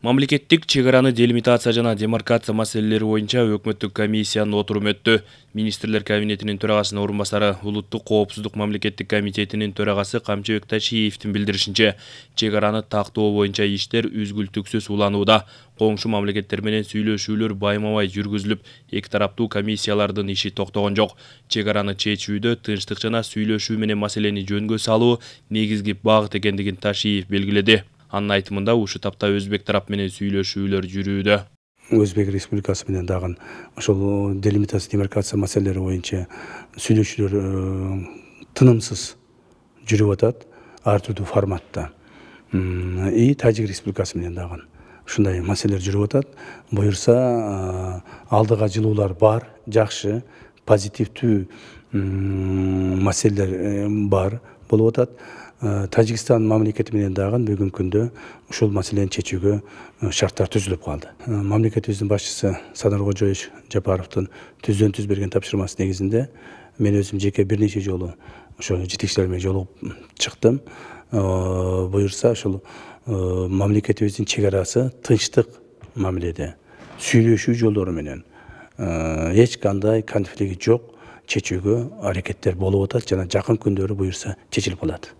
Мамлекеттик чегараны делимитация жана демаркация маселелери боюнча өкмөттүк комиссиянын отуруму өттү. Министрлер кабинетинин төрагасынын орун басары, Улуттук коопсуздук мамлекеттик комитетинин төрагасы Камчыбек Ташиевдин билдиришинче, чегараны тактоо боюнча иштер үзгүлтүксүз уланууда. Коңшу мамлекеттер менен сүйлөшүүлөр байма-бай жүргүзүлүп, эки тараптуу комиссиялардын иши токтогон жок. Чегараны чечүүдө тынчтык жана сүйлөшүү менен маселени жөнгө салуу негизги багыт экендигин Ташиев белгиледи. Анын айтымында ушу тапта Өзбек тарап менен сүйлөшүүлөр жүрүүдө. Өзбек Республикасы менен дагы ошол делимитация демаркация маселелери боюнча сүйлөшүүлөр тынымсыз жүрүп атат, ар түрдүү форматта. Тажик Республикасы менен дагы ушундай маселелер жүрүп атат. Буюрса, алдыга жылуулар бар, жакшы, позитивдүү маселелер бар болуп атат. Тажикстан мамлекети менен дагы бүгүнкү күндө ушул маселени чечүүгө шарттар түзүлүп калды. Мамлекетибиздин башчысы Садыр Кожоевич Жапаровдун түздөн түз берген тапшырмасы негизинде мен өзүм жеке бир нече жолу ошо жетекчилер менен жолугуп чыктым. Буюрса, ошол мамлекетибиздин чегарасы тынчтык мамиледе, сүйлөшүү жолдору менен эч кандай конфликти жок чечүүгө аракеттер болуп атат жана жакын күндөрү буюрса чечилип калат.